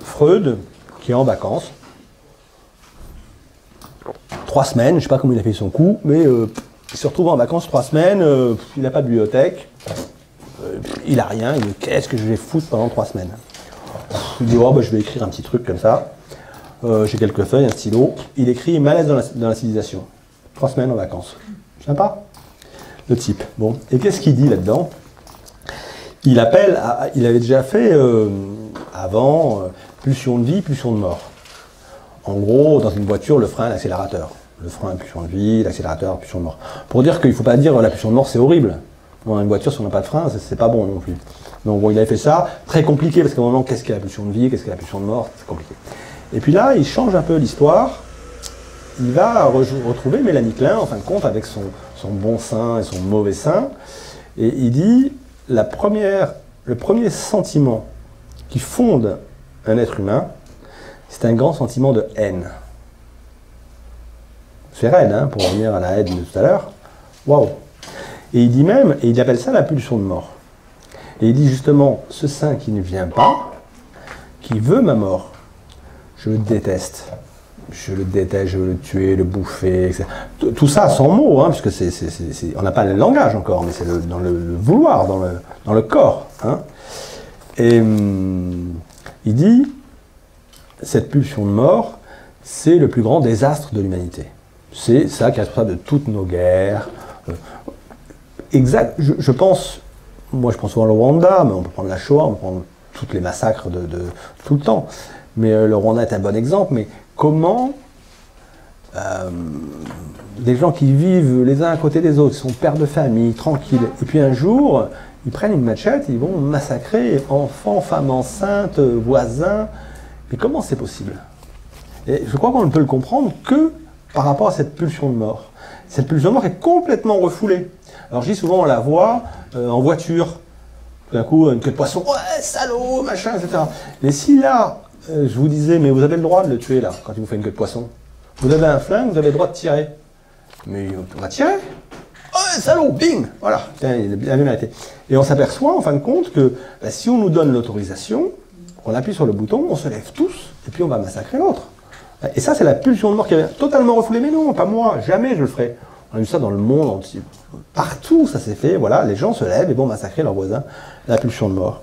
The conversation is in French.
Freud qui est en vacances. 3 semaines, je ne sais pas comment il a fait son coup, mais il se retrouve en vacances 3 semaines, il n'a pas de bibliothèque, il n'a rien, il dit qu'est-ce que je vais foutre pendant 3 semaines. Il dit oh, bah, je vais écrire un petit truc comme ça, j'ai quelques feuilles, un stylo, il écrit malaise dans la civilisation. 3 semaines en vacances. Sympa, le type. Bon, et qu'est-ce qu'il dit là-dedans? Il appelle, il avait déjà fait avant pulsion de vie, pulsion de mort. En gros, dans une voiture, le frein, l'accélérateur. Le frein, pulsion de vie, l'accélérateur, pulsion de mort. Pour dire qu'il ne faut pas dire la pulsion de mort, c'est horrible. Dans une voiture, si on n'a pas de frein, c'est pas bon non plus. Donc bon, il avait fait ça, très compliqué, parce qu'à un moment, qu'est-ce qu'est la pulsion de vie, qu'est-ce qu'est la pulsion de mort, c'est compliqué. Et puis là, il change un peu l'histoire. Il va retrouver Mélanie Klein, en fin de compte, avec son bon sein et son mauvais sein. Et il dit, le premier sentiment qui fonde un être humain, c'est un grand sentiment de haine. C'est raide, hein, pour revenir à la haine de tout à l'heure. Waouh! Et il dit même, et il appelle ça la pulsion de mort. Et il dit justement, ce sein qui ne vient pas, qui veut ma mort, je le déteste. Je le déteste, je veux le tuer, le bouffer, etc. Tout ça sans mots, hein, puisque on n'a pas le langage encore, mais c'est dans le vouloir, dans le corps. Hein. Et il dit, cette pulsion de mort, c'est le plus grand désastre de l'humanité. C'est ça qui est responsable de toutes nos guerres. Exact, je pense, moi je pense souvent au Rwanda, mais on peut prendre la Shoah, on peut prendre tous les massacres de tout le temps. Mais le Rwanda est un bon exemple, mais comment des gens qui vivent les uns à côté des autres, qui sont pères de famille, tranquilles, et puis un jour, ils prennent une machette, ils vont massacrer enfants, femmes enceintes, voisins. Mais comment c'est possible? Et je crois qu'on ne peut le comprendre que par rapport à cette pulsion de mort. Cette pulsion de mort est complètement refoulée. Alors je dis souvent, on la voit en voiture, tout d'un coup, une queue de poisson, ouais, salaud, machin, etc. Mais si là, je vous disais, mais vous avez le droit de le tuer là, quand il vous fait une queue de poisson. Vous avez un flingue, vous avez le droit de tirer. Mais on va tirer. Oh, salaud, bing. Voilà, tiens, il a bien mérité. Et on s'aperçoit, en fin de compte, que bah, si on nous donne l'autorisation, on appuie sur le bouton, on se lève tous, et puis on va massacrer l'autre. Et ça, c'est la pulsion de mort qui avait totalement refoulée. Mais non, pas moi, jamais je le ferai. On a vu ça dans le monde entier. Partout, ça s'est fait. Voilà, les gens se lèvent et vont massacrer leurs voisins. La pulsion de mort.